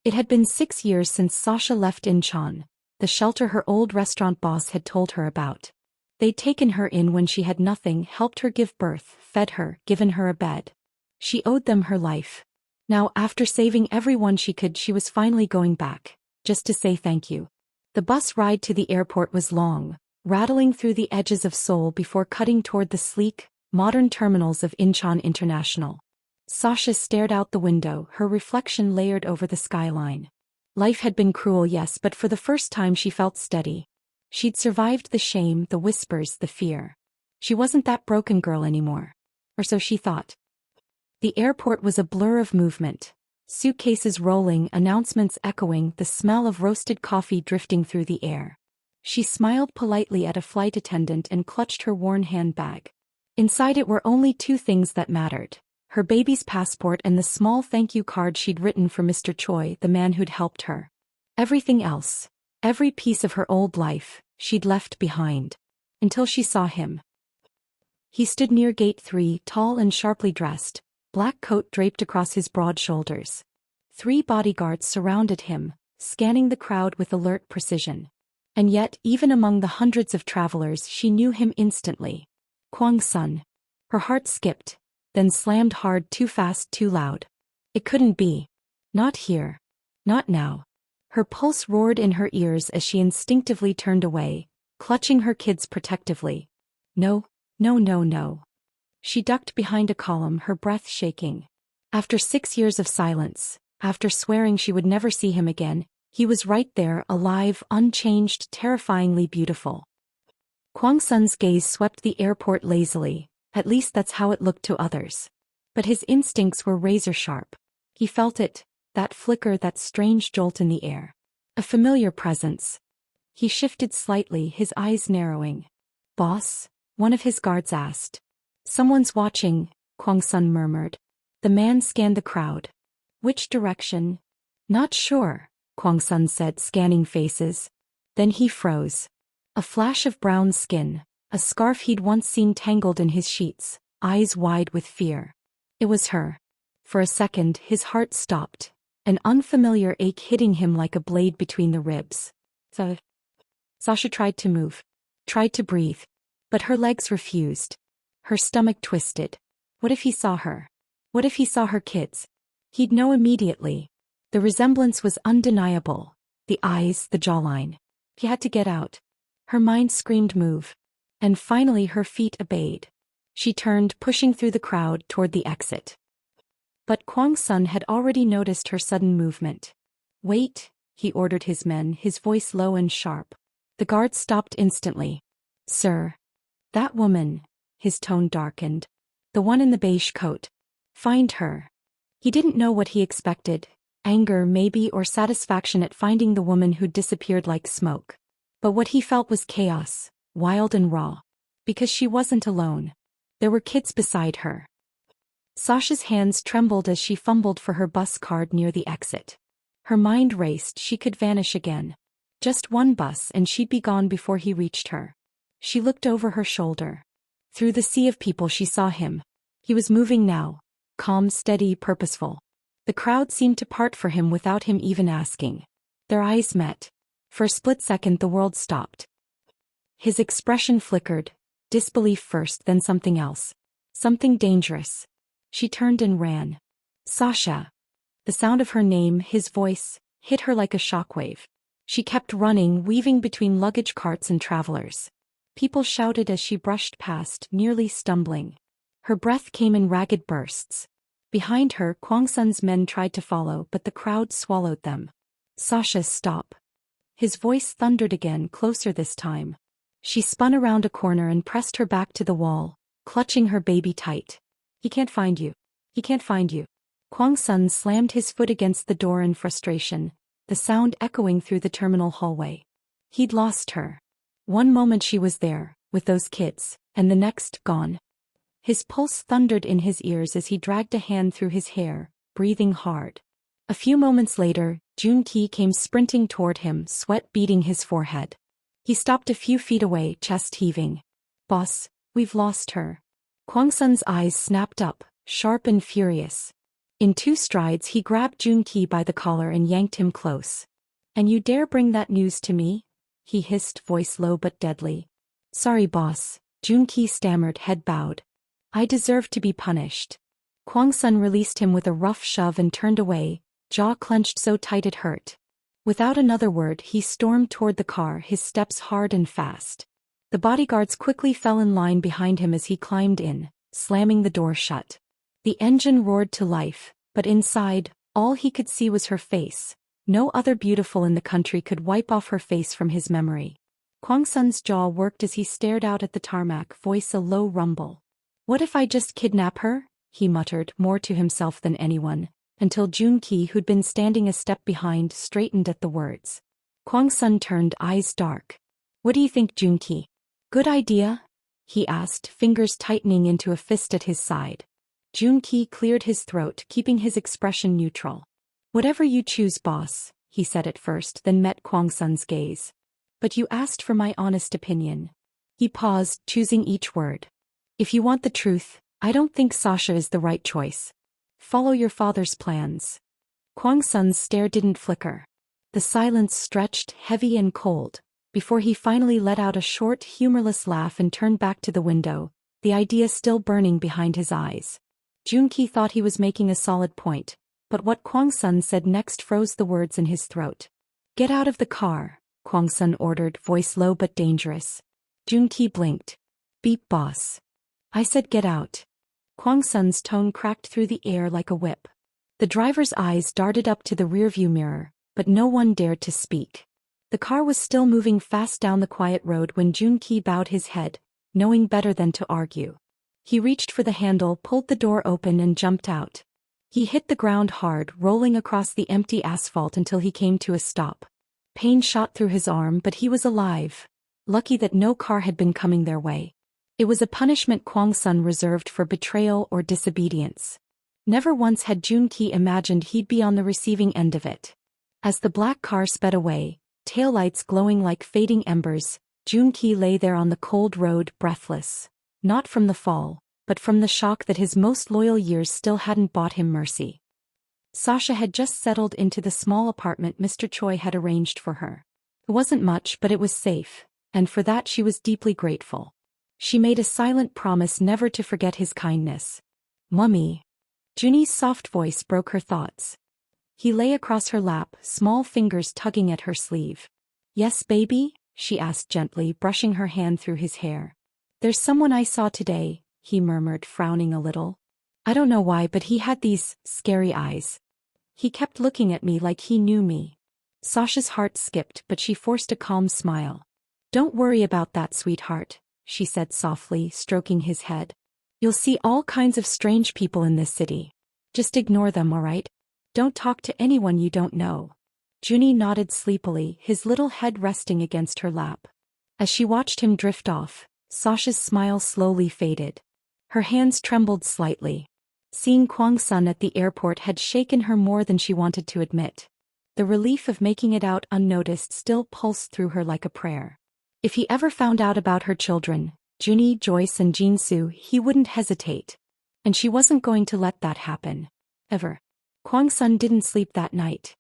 It had been 6 years since Sasha left Incheon, the shelter her old restaurant boss had told her about. They'd taken her in when she had nothing, helped her give birth, fed her, given her a bed. She owed them her life. Now, after saving everyone she could, she was finally going back, just to say thank you. The bus ride to the airport was long, rattling through the edges of Seoul before cutting toward the sleek, modern terminals of Incheon International. Sasha stared out the window, her reflection layered over the skyline. Life had been cruel, yes, but for the first time she felt steady. She'd survived the shame, the whispers, the fear. She wasn't that broken girl anymore. Or so she thought. The airport was a blur of movement. Suitcases rolling, announcements echoing, the smell of roasted coffee drifting through the air. She smiled politely at a flight attendant and clutched her worn handbag. Inside it were only two things that mattered: her baby's passport and the small thank you card she'd written for Mr. Choi, the man who'd helped her. Everything else, every piece of her old life, she'd left behind. Until she saw him. He stood near Gate 3, tall and sharply dressed, black coat draped across his broad shoulders. 3 bodyguards surrounded him, scanning the crowd with alert precision. And yet, even among the hundreds of travelers, she knew him instantly. Kuang's son. Her heart skipped, then slammed hard, too fast, too loud. It couldn't be. Not here. Not now. Her pulse roared in her ears as she instinctively turned away, clutching her kids protectively. No, no, no, no. She ducked behind a column, her breath shaking. After 6 years of silence, after swearing she would never see him again, he was right there, alive, unchanged, terrifyingly beautiful. Kuang Sun's gaze swept the airport lazily, at least that's how it looked to others. But his instincts were razor-sharp. He felt it, that flicker, that strange jolt in the air. A familiar presence. He shifted slightly, his eyes narrowing. "Boss?" one of his guards asked. "Someone's watching," Kuang Sun murmured. The man scanned the crowd. "Which direction?" "Not sure," Kuang Sun said, scanning faces. Then he froze. A flash of brown skin, a scarf he'd once seen tangled in his sheets, eyes wide with fear. It was her. For a second, his heart stopped, an unfamiliar ache hitting him like a blade between the ribs. Sasha tried to move, tried to breathe, but her legs refused. Her stomach twisted. What if he saw her? What if he saw her kids? He'd know immediately. The resemblance was undeniable. The eyes, the jawline. He had to get out. Her mind screamed move. And finally her feet obeyed. She turned, pushing through the crowd toward the exit. But Kuang Sun had already noticed her sudden movement. "Wait," he ordered his men, his voice low and sharp. The guards stopped instantly. "Sir." "That woman." His tone darkened. "The one in the beige coat. Find her." He didn't know what he expected. Anger, maybe, or satisfaction at finding the woman who'd disappeared like smoke. But what he felt was chaos, wild and raw. Because she wasn't alone. There were kids beside her. Sasha's hands trembled as she fumbled for her bus card near the exit. Her mind raced, she could vanish again. Just one bus and she'd be gone before he reached her. She looked over her shoulder. Through the sea of people she saw him. He was moving now. Calm, steady, purposeful. The crowd seemed to part for him without him even asking. Their eyes met. For a split second the world stopped. His expression flickered. Disbelief first, then something else. Something dangerous. She turned and ran. "Sasha." The sound of her name, his voice, hit her like a shockwave. She kept running, weaving between luggage carts and travelers. People shouted as she brushed past, nearly stumbling. Her breath came in ragged bursts. Behind her, Kuang Sun's men tried to follow, but the crowd swallowed them. "Sasha, stop." His voice thundered again, closer this time. She spun around a corner and pressed her back to the wall, clutching her baby tight. "He can't find you. He can't find you." Kuang Sun slammed his foot against the door in frustration, the sound echoing through the terminal hallway. He'd lost her. One moment she was there, with those kids, and the next, gone. His pulse thundered in his ears as he dragged a hand through his hair, breathing hard. A few moments later, Juni came sprinting toward him, sweat beading his forehead. He stopped a few feet away, chest heaving. "Boss, we've lost her." Kuang Sun's eyes snapped up, sharp and furious. In 2 strides he grabbed Juni by the collar and yanked him close. "And you dare bring that news to me?" he hissed, voice low but deadly. "Sorry boss," Juni stammered, head bowed. "I deserve to be punished." Kuang released him with a rough shove and turned away, jaw clenched so tight it hurt. Without another word he stormed toward the car, his steps hard and fast. The bodyguards quickly fell in line behind him as he climbed in, slamming the door shut. The engine roared to life, but inside, all he could see was her face. No other beautiful in the country could wipe off her face from his memory. Kuang jaw worked as he stared out at the tarmac, voice a low rumble. "What if I just kidnap her?" he muttered, more to himself than anyone, until Juni, who'd been standing a step behind, straightened at the words. Kuang turned, eyes dark. "What do you think, Juni? Good idea?" he asked, fingers tightening into a fist at his side. Juni cleared his throat, keeping his expression neutral. "Whatever you choose, boss," he said at first, then met Kuang's gaze. "But you asked for my honest opinion." He paused, choosing each word. "If you want the truth, I don't think Sasha is the right choice. Follow your father's plans." Kuang's stare didn't flicker. The silence stretched, heavy and cold, before he finally let out a short, humorless laugh and turned back to the window, the idea still burning behind his eyes. Juni thought he was making a solid point, but what Kuang said next froze the words in his throat. "Get out of the car," Kuang ordered, voice low but dangerous. Juni blinked. "Beep, boss." "I said get out." Kuang's tone cracked through the air like a whip. The driver's eyes darted up to the rearview mirror, but no one dared to speak. The car was still moving fast down the quiet road when Juni bowed his head, knowing better than to argue. He reached for the handle, pulled the door open and jumped out. He hit the ground hard, rolling across the empty asphalt until he came to a stop. Pain shot through his arm, but he was alive. Lucky that no car had been coming their way. It was a punishment Kuang reserved for betrayal or disobedience. Never once had Juni imagined he'd be on the receiving end of it. As the black car sped away, taillights glowing like fading embers, Juni lay there on the cold road, breathless. Not from the fall, but from the shock that his most loyal years still hadn't bought him mercy. Sasha had just settled into the small apartment Mr. Choi had arranged for her. It wasn't much, but it was safe, and for that she was deeply grateful. She made a silent promise never to forget his kindness. "Mummy." Juni's soft voice broke her thoughts. He lay across her lap, small fingers tugging at her sleeve. "Yes, baby?" she asked gently, brushing her hand through his hair. "There's someone I saw today," he murmured, frowning a little. "I don't know why, but he had these scary eyes. He kept looking at me like he knew me." Sasha's heart skipped, but she forced a calm smile. "Don't worry about that, sweetheart," she said softly, stroking his head. "You'll see all kinds of strange people in this city. Just ignore them, all right? Don't talk to anyone you don't know." Juni nodded sleepily, his little head resting against her lap. As she watched him drift off, Sasha's smile slowly faded. Her hands trembled slightly. Seeing Kuang at the airport had shaken her more than she wanted to admit. The relief of making it out unnoticed still pulsed through her like a prayer. If he ever found out about her children, Juni, Joyce and Jinsu, he wouldn't hesitate. And she wasn't going to let that happen. Ever. Kuang didn't sleep that night.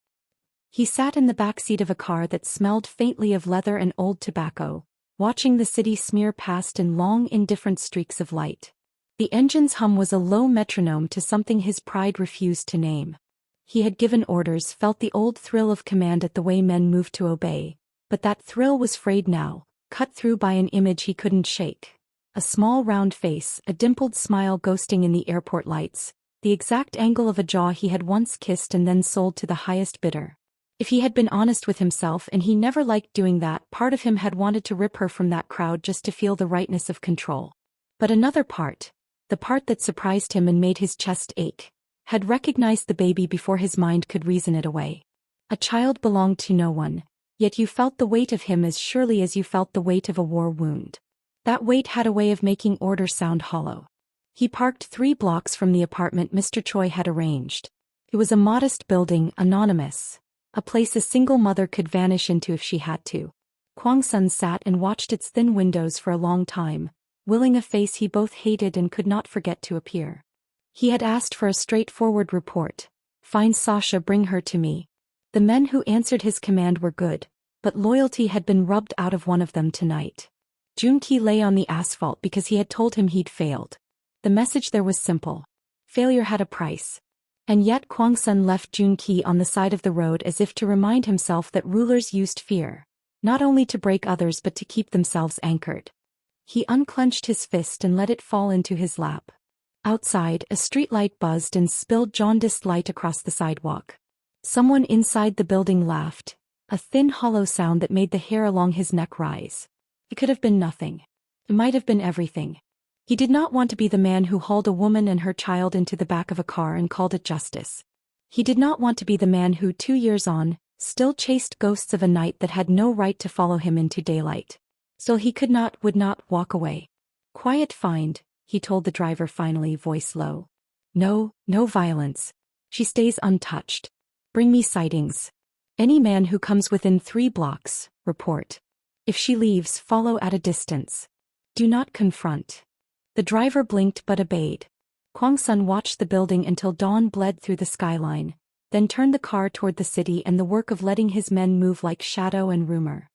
He sat in the backseat of a car that smelled faintly of leather and old tobacco, watching the city smear past in long, indifferent streaks of light. The engine's hum was a low metronome to something his pride refused to name. He had given orders, felt the old thrill of command at the way men moved to obey, but that thrill was frayed now, cut through by an image he couldn't shake. A small round face, a dimpled smile ghosting in the airport lights, the exact angle of a jaw he had once kissed and then sold to the highest bidder. If he had been honest with himself, and he never liked doing that, part of him had wanted to rip her from that crowd just to feel the rightness of control. But another part, the part that surprised him and made his chest ache, had recognized the baby before his mind could reason it away. A child belonged to no one, yet you felt the weight of him as surely as you felt the weight of a war wound. That weight had a way of making orders sound hollow. He parked 3 blocks from the apartment Mr. Choi had arranged. It was a modest building, anonymous. A place a single mother could vanish into if she had to. Kuang sat and watched its thin windows for a long time, willing a face he both hated and could not forget to appear. He had asked for a straightforward report. Find Sasha, bring her to me. The men who answered his command were good, but loyalty had been rubbed out of one of them tonight. Juni lay on the asphalt because he had told him he'd failed. The message there was simple. Failure had a price. And yet Kuang left Juni on the side of the road as if to remind himself that rulers used fear, not only to break others but to keep themselves anchored. He unclenched his fist and let it fall into his lap. Outside, a streetlight buzzed and spilled jaundiced light across the sidewalk. Someone inside the building laughed, a thin hollow sound that made the hair along his neck rise. It could have been nothing. It might have been everything. He did not want to be the man who hauled a woman and her child into the back of a car and called it justice. He did not want to be the man who, 2 years on, still chased ghosts of a night that had no right to follow him into daylight. Still he would not walk away. Quiet find, he told the driver finally, voice low. No violence. She stays untouched. Bring me sightings. Any man who comes within 3 blocks, report. If she leaves, follow at a distance. Do not confront. The driver blinked but obeyed. Kuang watched the building until dawn bled through the skyline, then turned the car toward the city and the work of letting his men move like shadow and rumor.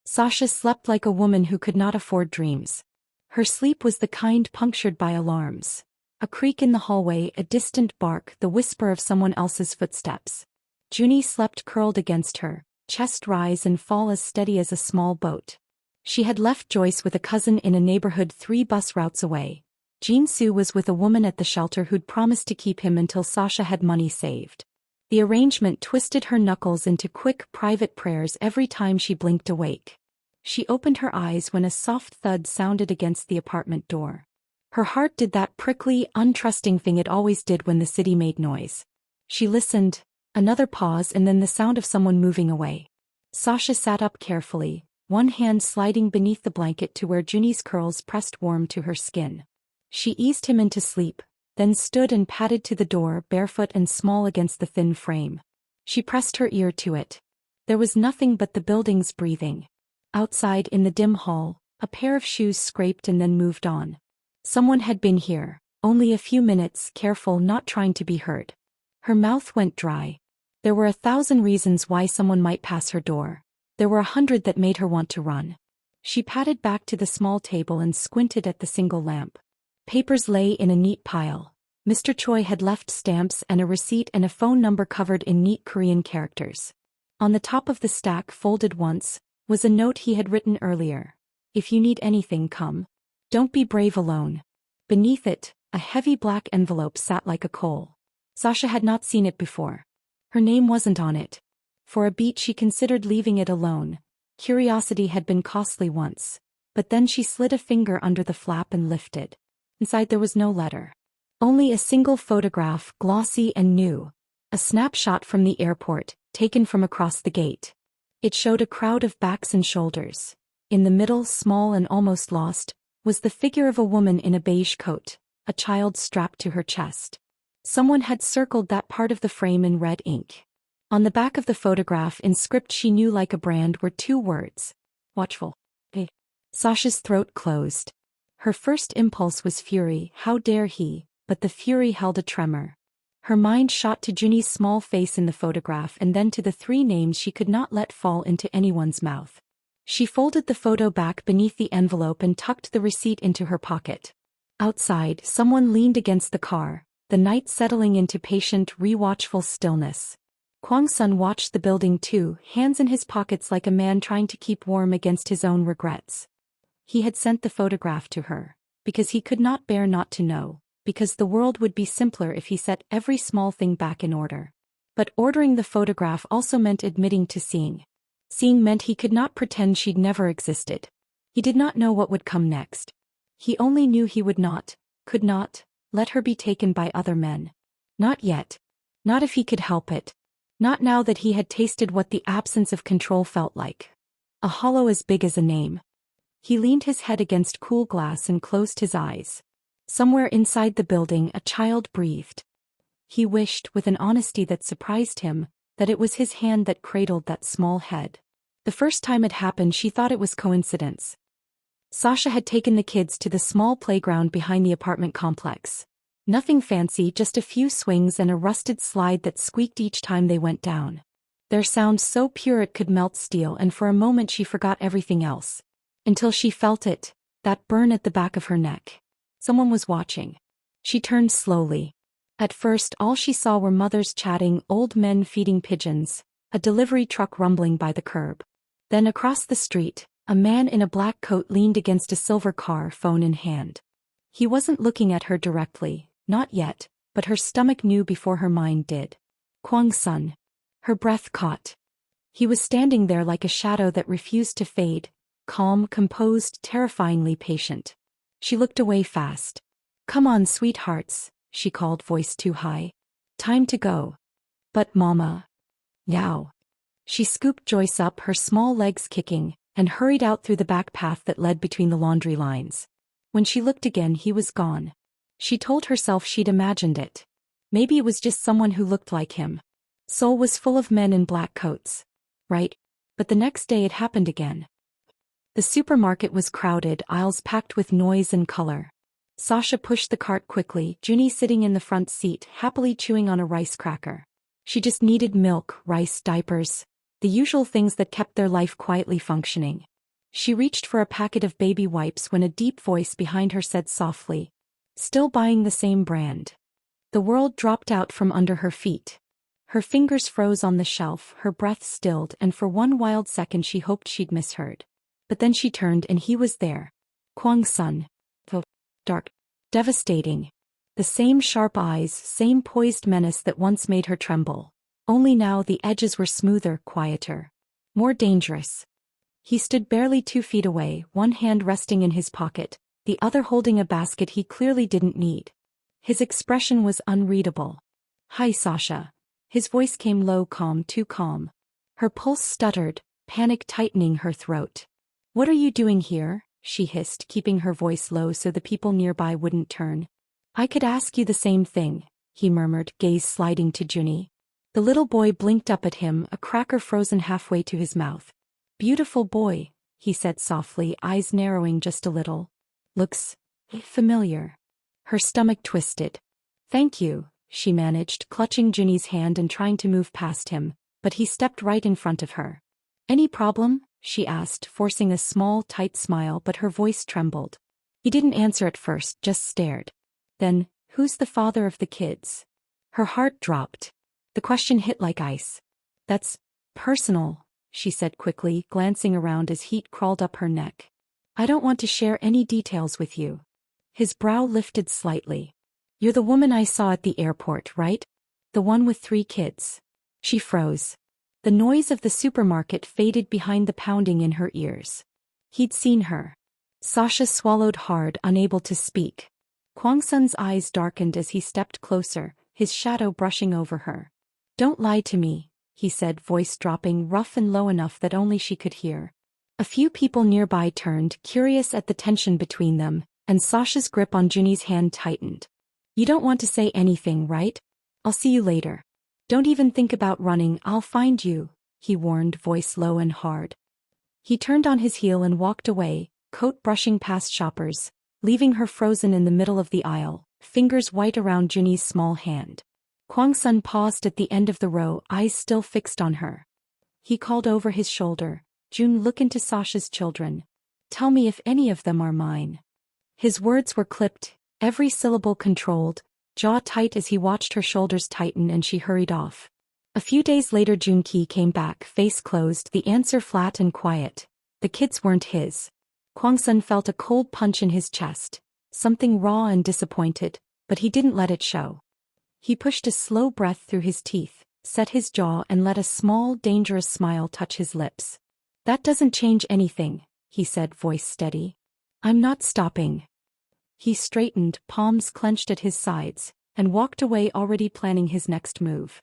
Sasha slept like a woman who could not afford dreams. Her sleep was the kind punctured by alarms. A creak in the hallway, a distant bark, the whisper of someone else's footsteps. Juni slept curled against her, chest rise and fall as steady as a small boat. She had left Joyce with a cousin in a neighborhood 3 bus routes away. Jin-soo was with a woman at the shelter who'd promised to keep him until Sasha had money saved. The arrangement twisted her knuckles into quick, private prayers every time she blinked awake. She opened her eyes when a soft thud sounded against the apartment door. Her heart did that prickly, untrusting thing it always did when the city made noise. She listened, another pause and then the sound of someone moving away. Sasha sat up carefully, one hand sliding beneath the blanket to where Juni's curls pressed warm to her skin. She eased him into sleep, then stood and padded to the door, barefoot and small against the thin frame. She pressed her ear to it. There was nothing but the building's breathing. Outside in the dim hall, a pair of shoes scraped and then moved on. Someone had been here, only a few minutes, careful, not trying to be heard. Her mouth went dry. There were 1,000 reasons why someone might pass her door. There were 100 that made her want to run. She padded back to the small table and squinted at the single lamp. Papers lay in a neat pile. Mr. Choi had left stamps and a receipt and a phone number covered in neat Korean characters. On the top of the stack, folded once, was a note he had written earlier. If you need anything, come. Don't be brave alone. Beneath it, a heavy black envelope sat like a coal. Sasha had not seen it before. Her name wasn't on it. For a beat she considered leaving it alone. Curiosity had been costly once. But then she slid a finger under the flap and lifted. Inside there was no letter. Only a single photograph, glossy and new. A snapshot from the airport, taken from across the gate. It showed a crowd of backs and shoulders. In the middle, small and almost lost, was the figure of a woman in a beige coat, a child strapped to her chest. Someone had circled that part of the frame in red ink. On the back of the photograph, in script she knew like a brand, were 2 words. Watchful. Hey. Sasha's throat closed. Her first impulse was fury, how dare he, but the fury held a tremor. Her mind shot to Juni's small face in the photograph and then to the 3 names she could not let fall into anyone's mouth. She folded the photo back beneath the envelope and tucked the receipt into her pocket. Outside, someone leaned against the car, the night settling into patient, rewatchful stillness. Kuang watched the building too, hands in his pockets like a man trying to keep warm against his own regrets. He had sent the photograph to her, because he could not bear not to know, because the world would be simpler if he set every small thing back in order. But ordering the photograph also meant admitting to seeing. Seeing meant he could not pretend she'd never existed. He did not know what would come next. He only knew he would not, could not, let her be taken by other men. Not yet. Not if he could help it. Not now that he had tasted what the absence of control felt like. A hollow as big as a name. He leaned his head against cool glass and closed his eyes. Somewhere inside the building a child breathed. He wished, with an honesty that surprised him, that it was his hand that cradled that small head. The first time it happened she thought it was coincidence. Sasha had taken the kids to the small playground behind the apartment complex. Nothing fancy, just a few swings and a rusted slide that squeaked each time they went down. Their sound so pure it could melt steel, and for a moment she forgot everything else. Until she felt it, that burn at the back of her neck. Someone was watching. She turned slowly. At first all she saw were mothers chatting, old men feeding pigeons, a delivery truck rumbling by the curb. Then across the street, a man in a black coat leaned against a silver car, phone in hand. He wasn't looking at her directly, not yet, but her stomach knew before her mind did. Kuang's son. Her breath caught. He was standing there like a shadow that refused to fade, calm, composed, terrifyingly patient. She looked away fast. "Come on, sweethearts," she called, voice too high. "Time to go." "But Mama." "Yow." She scooped Joyce up, her small legs kicking, and hurried out through the back path that led between the laundry lines. When she looked again, he was gone. She told herself she'd imagined it. Maybe it was just someone who looked like him. Seoul was full of men in black coats. Right? But the next day it happened again. The supermarket was crowded, aisles packed with noise and color. Sasha pushed the cart quickly, Juni sitting in the front seat, happily chewing on a rice cracker. She just needed milk, rice, diapers, the usual things that kept their life quietly functioning. She reached for a packet of baby wipes when a deep voice behind her said softly, "Still buying the same brand." The world dropped out from under her feet. Her fingers froze on the shelf, her breath stilled, and for one wild second she hoped she'd misheard. But then she turned and he was there. Kuang's son. Dark. Devastating. The same sharp eyes, same poised menace that once made her tremble. Only now the edges were smoother, quieter. More dangerous. He stood barely 2 feet away, one hand resting in his pocket, the other holding a basket he clearly didn't need. His expression was unreadable. "Hi, Sasha." His voice came low, calm, too calm. Her pulse stuttered, panic tightening her throat. "What are you doing here?" she hissed, keeping her voice low so the people nearby wouldn't turn. "I could ask you the same thing," he murmured, gaze sliding to Juni. The little boy blinked up at him, a cracker frozen halfway to his mouth. "Beautiful boy," he said softly, eyes narrowing just a little. "Looks familiar." Her stomach twisted. "Thank you," she managed, clutching Juni's hand and trying to move past him, but he stepped right in front of her. "Any problem?" she asked, forcing a small, tight smile, but her voice trembled. He didn't answer at first, just stared. Then, "Who's the father of the kids?" Her heart dropped. The question hit like ice. "That's personal," she said quickly, glancing around as heat crawled up her neck. "I don't want to share any details with you." His brow lifted slightly. "You're the woman I saw at the airport, right? The one with 3 kids." She froze. The noise of the supermarket faded behind the pounding in her ears. He'd seen her. Sasha swallowed hard, unable to speak. Kwangsun's eyes darkened as he stepped closer, his shadow brushing over her. "Don't lie to me," he said, voice dropping, rough and low enough that only she could hear. A few people nearby turned, curious at the tension between them, and Sasha's grip on Juni's hand tightened. "You don't want to say anything, right? I'll see you later. Don't even think about running, I'll find you," he warned, voice low and hard. He turned on his heel and walked away, coat brushing past shoppers, leaving her frozen in the middle of the aisle, fingers white around Juni's small hand. Kwangsun paused at the end of the row, eyes still fixed on her. He called over his shoulder, "June, look into Sasha's children. Tell me if any of them are mine." His words were clipped, every syllable controlled, jaw tight as he watched her shoulders tighten, and she hurried off. A few days later Junki came back, face closed, the answer flat and quiet. The kids weren't his. Kwangsun felt a cold punch in his chest, something raw and disappointed, but he didn't let it show. He pushed a slow breath through his teeth, set his jaw and let a small, dangerous smile touch his lips. "That doesn't change anything," he said, voice steady. "I'm not stopping." He straightened, palms clenched at his sides, and walked away, already planning his next move.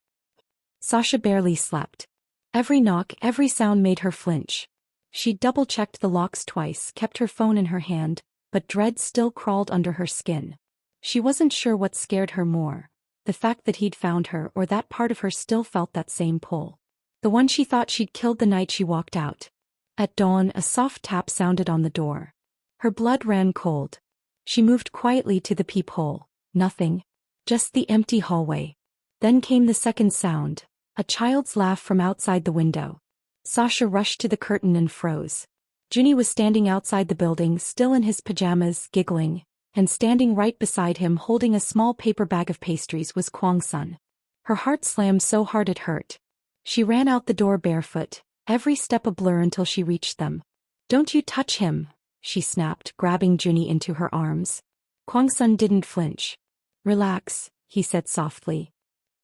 Sasha barely slept. Every knock, every sound made her flinch. She double-checked the locks twice, kept her phone in her hand, but dread still crawled under her skin. She wasn't sure what scared her more, the fact that he'd found her, or that part of her still felt that same pull. The one she thought she'd killed the night she walked out. At dawn, a soft tap sounded on the door. Her blood ran cold. She moved quietly to the peephole. Nothing. Just the empty hallway. Then came the second sound, a child's laugh from outside the window. Sasha rushed to the curtain and froze. Juni was standing outside the building, still in his pajamas, giggling, and standing right beside him holding a small paper bag of pastries was Kuang's son. Her heart slammed so hard it hurt. She ran out the door barefoot, every step a blur until she reached them. "Don't you touch him," she snapped, grabbing Juni into her arms. Kuang's son didn't flinch. "Relax," he said softly.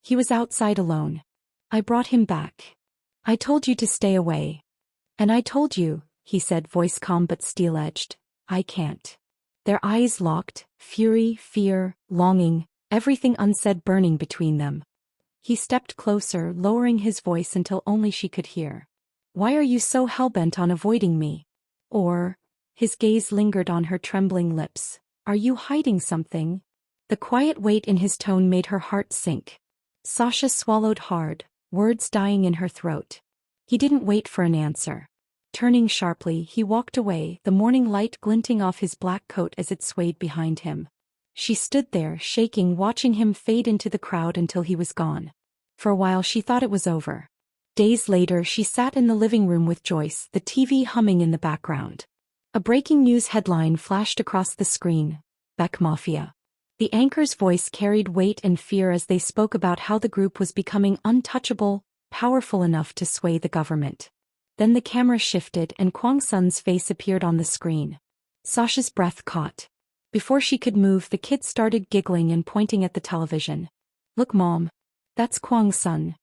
"He was outside alone. I brought him back. I told you to stay away." "And I told you," he said, voice calm but steel-edged. "I can't." Their eyes locked, fury, fear, longing, everything unsaid burning between them. He stepped closer, lowering his voice until only she could hear. "Why are you so hell-bent on avoiding me?" Or, his gaze lingered on her trembling lips. "Are you hiding something?" The quiet weight in his tone made her heart sink. Sasha swallowed hard, words dying in her throat. He didn't wait for an answer. Turning sharply, he walked away, the morning light glinting off his black coat as it swayed behind him. She stood there, shaking, watching him fade into the crowd until he was gone. For a while she thought it was over. Days later she sat in the living room with Joyce, the TV humming in the background. A breaking news headline flashed across the screen: Beck Mafia. The anchor's voice carried weight and fear as they spoke about how the group was becoming untouchable, powerful enough to sway the government. Then the camera shifted and Kuang's son's face appeared on the screen. Sasha's breath caught. Before she could move, the kid started giggling and pointing at the television. "Look, Mom. That's Kuang's son."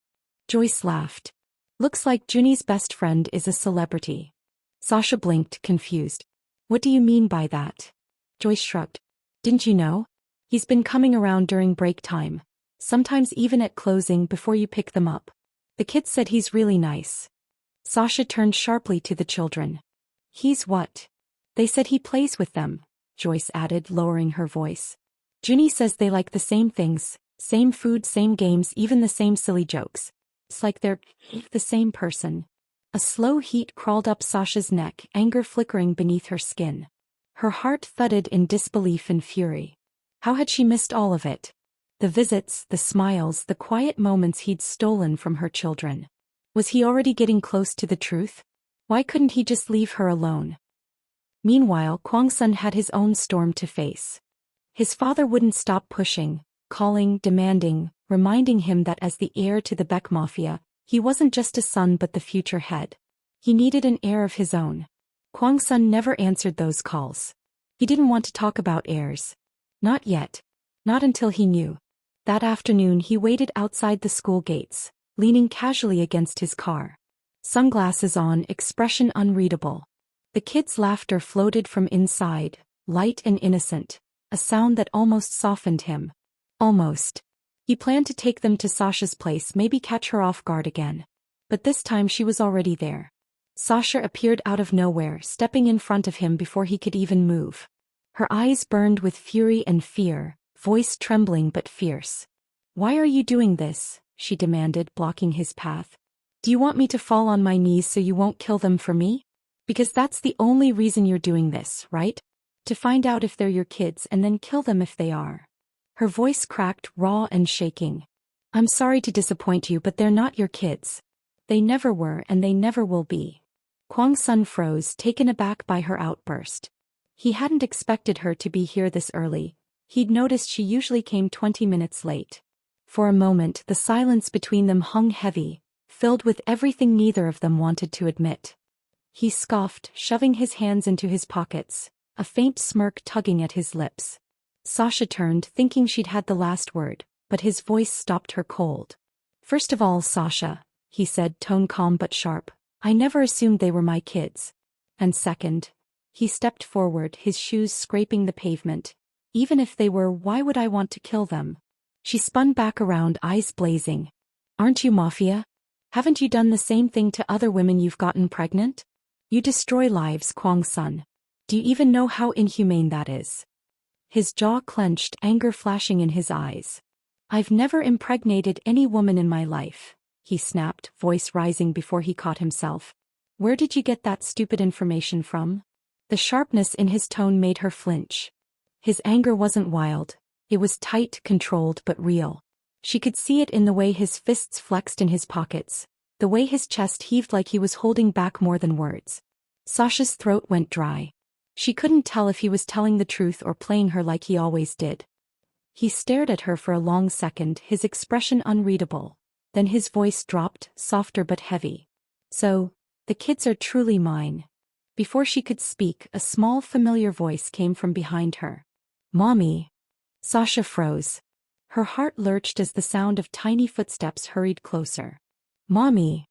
Joyce laughed. "Looks like Juni's best friend is a celebrity." Sasha blinked, confused. "What do you mean by that?" Joyce shrugged. "Didn't you know? He's been coming around during break time. Sometimes even at closing before you pick them up. The kid said he's really nice." Sasha turned sharply to the children. "He's what?" "They said he plays with them," Joyce added, lowering her voice. "Juni says they like the same things, same food, same games, even the same silly jokes. It's like they're the same person." A slow heat crawled up Sasha's neck, anger flickering beneath her skin. Her heart thudded in disbelief and fury. How had she missed all of it? The visits, the smiles, the quiet moments he'd stolen from her children. Was he already getting close to the truth? Why couldn't he just leave her alone? Meanwhile, Kuang's son had his own storm to face. His father wouldn't stop pushing, calling, demanding, reminding him that as the heir to the Beck Mafia, he wasn't just a son but the future head. He needed an heir of his own. Kuang's son never answered those calls. He didn't want to talk about heirs. Not yet. Not until he knew. That afternoon he waited outside the school gates, leaning casually against his car. Sunglasses on, expression unreadable. The kids' laughter floated from inside, light and innocent, a sound that almost softened him. Almost. He planned to take them to Sasha's place, maybe catch her off guard again. But this time she was already there. Sasha appeared out of nowhere, stepping in front of him before he could even move. Her eyes burned with fury and fear, voice trembling but fierce. "Why are you doing this?" she demanded, blocking his path. "Do you want me to fall on my knees so you won't kill them for me? Because that's the only reason you're doing this, right? To find out if they're your kids and then kill them if they are." Her voice cracked, raw and shaking. "I'm sorry to disappoint you, but they're not your kids. They never were and they never will be." Kuang's son froze, taken aback by her outburst. He hadn't expected her to be here this early. He'd noticed she usually came 20 minutes late. For a moment, the silence between them hung heavy, filled with everything neither of them wanted to admit. He scoffed, shoving his hands into his pockets, a faint smirk tugging at his lips. Sasha turned, thinking she'd had the last word, but his voice stopped her cold. "First of all, Sasha," he said, tone calm but sharp, "I never assumed they were my kids. And second," he stepped forward, his shoes scraping the pavement, "even if they were, why would I want to kill them?" She spun back around, eyes blazing. "Aren't you Mafia? Haven't you done the same thing to other women you've gotten pregnant? You destroy lives, Kuang's son. Do you even know how inhumane that is?" His jaw clenched, anger flashing in his eyes. "I've never impregnated any woman in my life," he snapped, voice rising before he caught himself. "Where did you get that stupid information from?" The sharpness in his tone made her flinch. His anger wasn't wild, It was tight, controlled, but real. She could see it in the way his fists flexed in his pockets, the way his chest heaved like he was holding back more than words. Sasha's throat went dry. She couldn't tell if he was telling the truth or playing her like he always did. He stared at her for a long second, his expression unreadable. Then his voice dropped, softer but heavy. "So, the kids are truly mine." Before she could speak, a small familiar voice came from behind her. "Mommy." Sasha froze. Her heart lurched as the sound of tiny footsteps hurried closer. "Mommy!"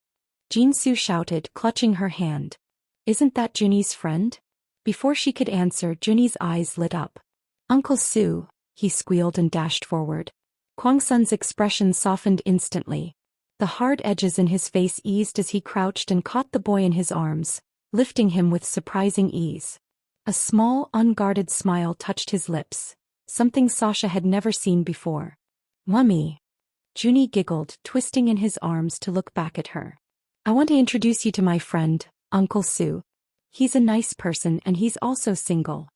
Jinsu shouted, clutching her hand. "Isn't that Juni's friend?" Before she could answer, Juni's eyes lit up. "Uncle Sue," he squealed and dashed forward. Kwang-sun's expression softened instantly. The hard edges in his face eased as he crouched and caught the boy in his arms, lifting him with surprising ease. A small, unguarded smile touched his lips, something Sasha had never seen before. "Mummy." Juni giggled, twisting in his arms to look back at her. "I want to introduce you to my friend, Uncle Sue. He's a nice person and he's also single."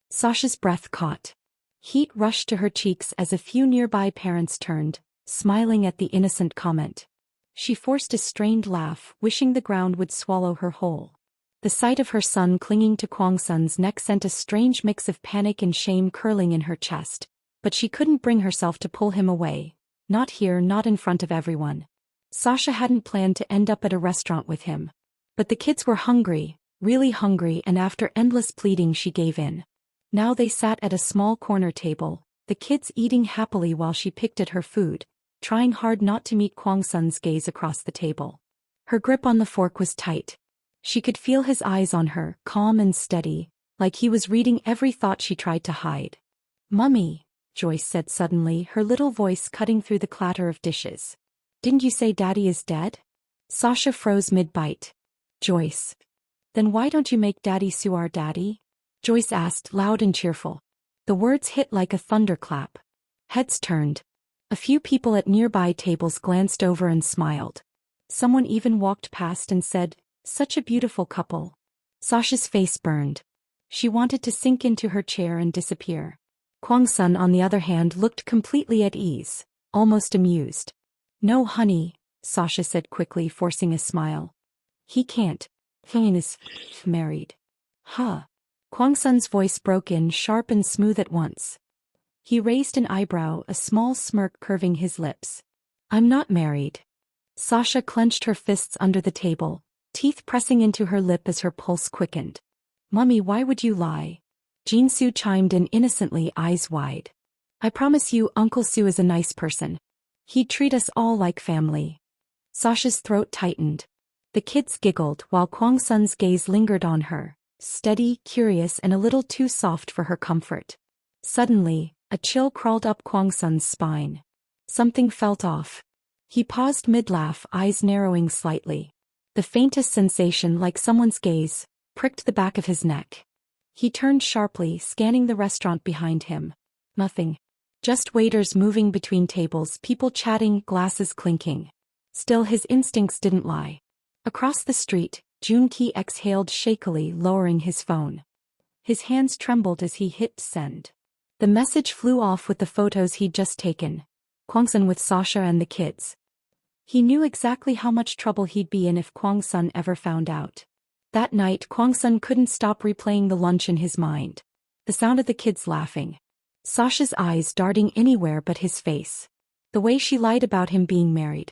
Sasha's breath caught. Heat rushed to her cheeks as a few nearby parents turned, smiling at the innocent comment. She forced a strained laugh, wishing the ground would swallow her whole. The sight of her son clinging to Kwang-sun's neck sent a strange mix of panic and shame curling in her chest, but she couldn't bring herself to pull him away. Not here, not in front of everyone. Sasha hadn't planned to end up at a restaurant with him. But the kids were hungry, really hungry, and after endless pleading she gave in. Now they sat at a small corner table, the kids eating happily while she picked at her food, trying hard not to meet Kwang-sun's gaze across the table. Her grip on the fork was tight. She could feel his eyes on her, calm and steady, like he was reading every thought she tried to hide. "Mummy," Joyce said suddenly, her little voice cutting through the clatter of dishes. "Didn't you say Daddy is dead?" Sasha froze mid-bite. "Joyce. Then why don't you make Daddy sue our daddy?" Joyce asked, loud and cheerful. The words hit like a thunderclap. Heads turned. A few people at nearby tables glanced over and smiled. Someone even walked past and said, "Such a beautiful couple." Sasha's face burned. She wanted to sink into her chair and disappear. Kwang-sun, on the other hand, looked completely at ease, almost amused. "No, honey," Sasha said quickly, forcing a smile. "He can't. He is married." "Huh." Kwang-sun's voice broke in, sharp and smooth at once. He raised an eyebrow, a small smirk curving his lips. "I'm not married." Sasha clenched her fists under the table, teeth pressing into her lip as her pulse quickened. "Mummy, why would you lie?" Jinsu chimed in innocently, eyes wide. "I promise you, Uncle Sue is a nice person. He'd treat us all like family." Sasha's throat tightened. The kids giggled while Kwang-sun's gaze lingered on her, steady, curious, and a little too soft for her comfort. Suddenly, a chill crawled up Kwang-sun's spine. Something felt off. He paused mid-laugh, eyes narrowing slightly. The faintest sensation, like someone's gaze, pricked the back of his neck. He turned sharply, scanning the restaurant behind him. Nothing. Just waiters moving between tables, people chatting, glasses clinking. Still, his instincts didn't lie. Across the street, Juni exhaled shakily, lowering his phone. His hands trembled as he hit send. The message flew off with the photos he'd just taken. Kwang-sun with Sasha and the kids. He knew exactly how much trouble he'd be in if Kwang-sun ever found out. That night, Kwang-sun couldn't stop replaying the lunch in his mind. The sound of the kids laughing. Sasha's eyes darting anywhere but his face. The way she lied about him being married.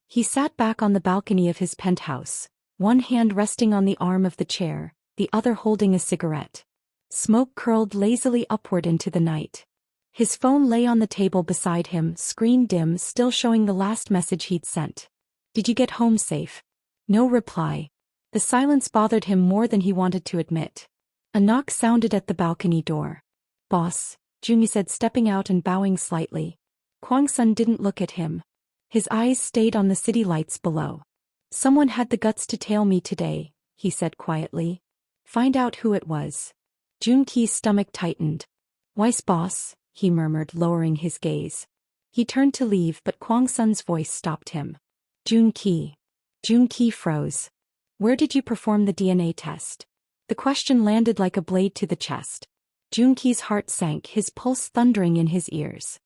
He sat back on the balcony of his penthouse, one hand resting on the arm of the chair, the other holding a cigarette. Smoke curled lazily upward into the night. His phone lay on the table beside him, screen dim, still showing the last message he'd sent. "Did you get home safe?" No reply. The silence bothered him more than he wanted to admit. A knock sounded at the balcony door. "Boss," Juni said, stepping out and bowing slightly. Kwang-sun didn't look at him. His eyes stayed on the city lights below. "Someone had the guts to tail me today," he said quietly. "Find out who it was." Juni's stomach tightened. "Why's boss?" he murmured, lowering his gaze. He turned to leave, but Kwang-sun's voice stopped him. "Juni." Juni froze. "Where did you perform the DNA test?" The question landed like a blade to the chest. Junki's heart sank, his pulse thundering in his ears.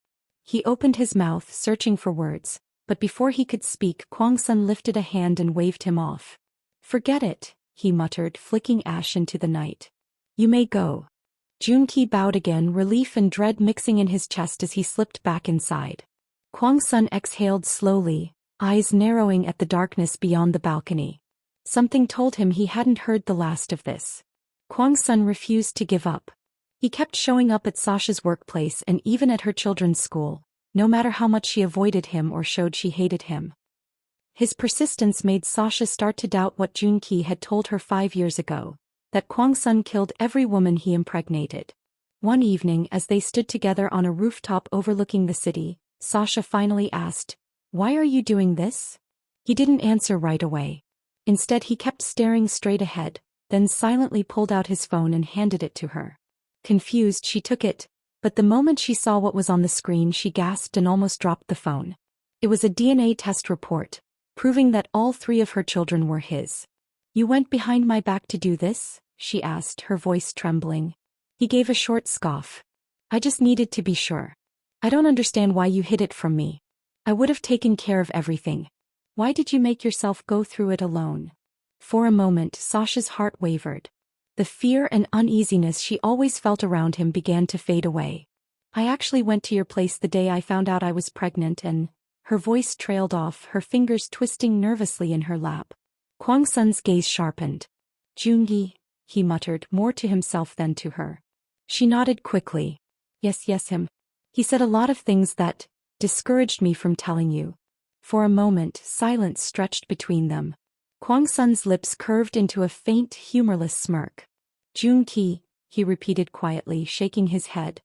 He opened his mouth, searching for words, but before he could speak, Kuang lifted a hand and waved him off. "Forget it," he muttered, flicking ash into the night. "You may go." Junki bowed again, relief and dread mixing in his chest as he slipped back inside. Kuang exhaled slowly, eyes narrowing at the darkness beyond the balcony. Something told him he hadn't heard the last of this. Kuang refused to give up. He kept showing up at Sasha's workplace and even at her children's school, no matter how much she avoided him or showed she hated him. His persistence made Sasha start to doubt what Junki had told her 5 years ago, that Kuang killed every woman he impregnated. One evening, as they stood together on a rooftop overlooking the city, Sasha finally asked, "Why are you doing this?" He didn't answer right away. Instead, he kept staring straight ahead, then silently pulled out his phone and handed it to her. Confused, she took it, but the moment she saw what was on the screen, she gasped and almost dropped the phone. It was a DNA test report, proving that all 3 of her children were his. "You went behind my back to do this?" she asked, her voice trembling. He gave a short scoff. "I just needed to be sure. I don't understand why you hid it from me. I would have taken care of everything. Why did you make yourself go through it alone?" For a moment, Sasha's heart wavered. The fear and uneasiness she always felt around him began to fade away. "I actually went to your place the day I found out I was pregnant and—" Her voice trailed off, her fingers twisting nervously in her lap. Kuang gaze sharpened. "Jungi," he muttered, more to himself than to her. She nodded quickly. Yes, him. He said a lot of things that discouraged me from telling you." For a moment, silence stretched between them. Kuang lips curved into a faint, humorless smirk. "Junki," he repeated quietly, shaking his head.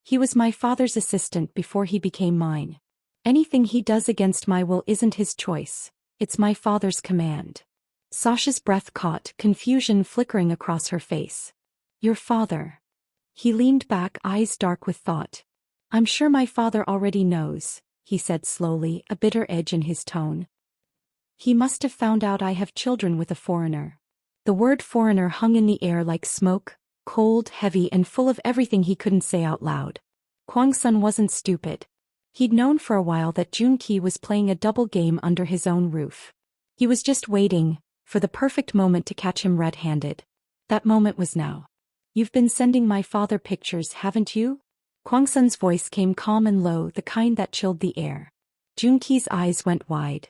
"He was my father's assistant before he became mine. Anything he does against my will isn't his choice, it's my father's command." Sasha's breath caught, confusion flickering across her face. "Your father?" He leaned back, eyes dark with thought. "I'm sure my father already knows," he said slowly, a bitter edge in his tone. "He must have found out I have children with a foreigner." The word foreigner hung in the air like smoke, cold, heavy, and full of everything he couldn't say out loud. Kuang wasn't stupid. He'd known for a while that Junki was playing a double game under his own roof. He was just waiting for the perfect moment to catch him red-handed. That moment was now. "You've been sending my father pictures, haven't you?" Kuang voice came calm and low, the kind that chilled the air. Junki's eyes went wide.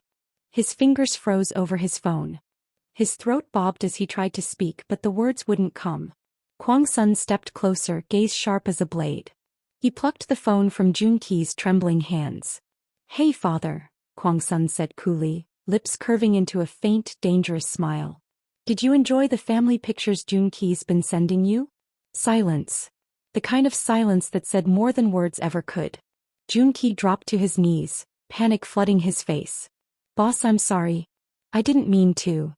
His fingers froze over his phone. His throat bobbed as he tried to speak, but the words wouldn't come. Kuang stepped closer, gaze sharp as a blade. He plucked the phone from Junki's trembling hands. "Hey, father," Kuang said coolly, lips curving into a faint, dangerous smile. "Did you enjoy the family pictures Junki's been sending you?" Silence. The kind of silence that said more than words ever could. Junki dropped to his knees, panic flooding his face. "Boss, I'm sorry. I didn't mean to."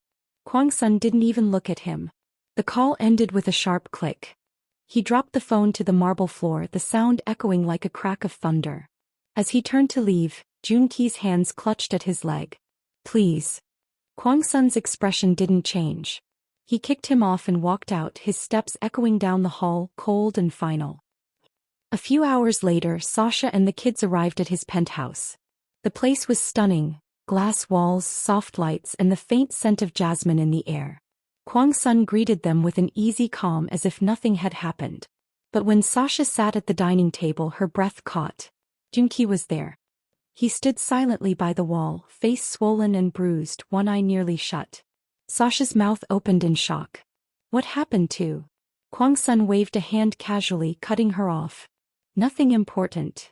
Kuang didn't even look at him. The call ended with a sharp click. He dropped the phone to the marble floor, the sound echoing like a crack of thunder. As he turned to leave, Junki's hands clutched at his leg. "Please." Kuang expression didn't change. He kicked him off and walked out, his steps echoing down the hall, cold and final. A few hours later, Sasha and the kids arrived at his penthouse. The place was stunning. Glass walls, soft lights, and the faint scent of jasmine in the air. Kuang greeted them with an easy calm as if nothing had happened. But when Sasha sat at the dining table, her breath caught. Junki was there. He stood silently by the wall, face swollen and bruised, one eye nearly shut. Sasha's mouth opened in shock. "What happened to?" Kuang waved a hand casually, cutting her off. "Nothing important."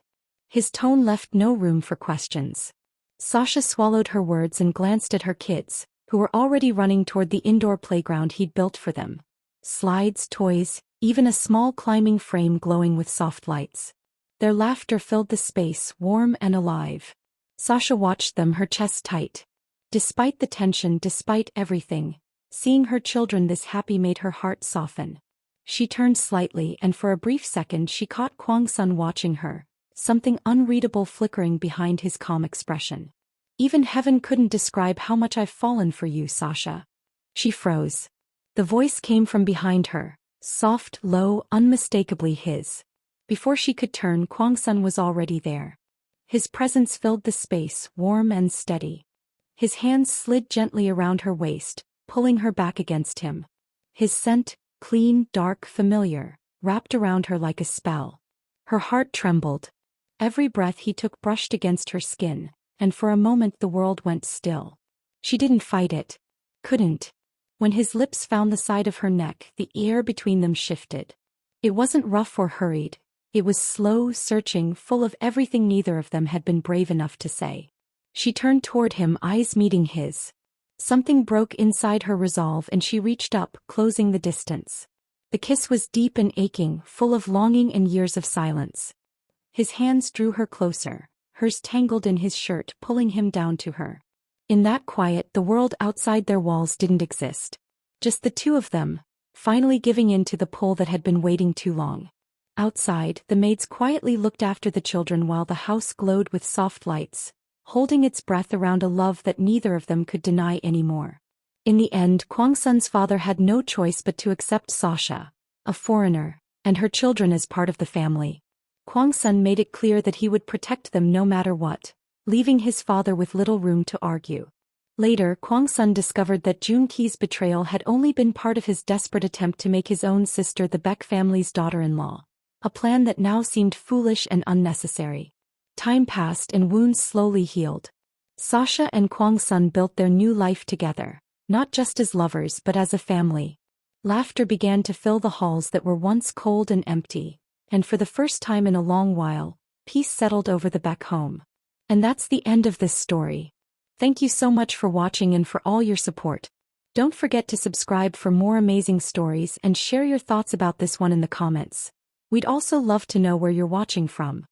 His tone left no room for questions. Sasha swallowed her words and glanced at her kids, who were already running toward the indoor playground he'd built for them. Slides, toys, even a small climbing frame glowing with soft lights. Their laughter filled the space, warm and alive. Sasha watched them, her chest tight. Despite the tension, despite everything, seeing her children this happy made her heart soften. She turned slightly, and for a brief second she caught Kuang watching her, something unreadable flickering behind his calm expression. "Even heaven couldn't describe how much I've fallen for you, Sasha." She froze. The voice came from behind her, Soft, low, unmistakably his. Before she could turn, Kwang-sun was already there. His presence filled the space, warm and steady. His hands slid gently around her waist, pulling her back against him. His scent, clean, dark, familiar, wrapped around her like a spell. Her heart trembled. Every breath he took brushed against her skin, and for a moment the world went still. She didn't fight it. Couldn't. When his lips found the side of her neck, the air between them shifted. It wasn't rough or hurried. It was slow, searching, full of everything neither of them had been brave enough to say. She turned toward him, eyes meeting his. Something broke inside her resolve and she reached up, closing the distance. The kiss was deep and aching, full of longing and years of silence. His hands drew her closer, hers tangled in his shirt, pulling him down to her. In that quiet, the world outside their walls didn't exist. Just the two of them, finally giving in to the pull that had been waiting too long. Outside, the maids quietly looked after the children while the house glowed with soft lights, holding its breath around a love that neither of them could deny anymore. In the end, Kwang-sun's father had no choice but to accept Sasha, a foreigner, and her children as part of the family. Kwang-sun made it clear that he would protect them no matter what, leaving his father with little room to argue. Later, Kwang-sun discovered that Junki's betrayal had only been part of his desperate attempt to make his own sister the Beck family's daughter-in-law, a plan that now seemed foolish and unnecessary. Time passed and wounds slowly healed. Sasha and Kwang-sun built their new life together, not just as lovers but as a family. Laughter began to fill the halls that were once cold and empty, and for the first time in a long while, peace settled over the Beck home. And that's the end of this story. Thank you so much for watching and for all your support. Don't forget to subscribe for more amazing stories and share your thoughts about this one in the comments. We'd also love to know where you're watching from.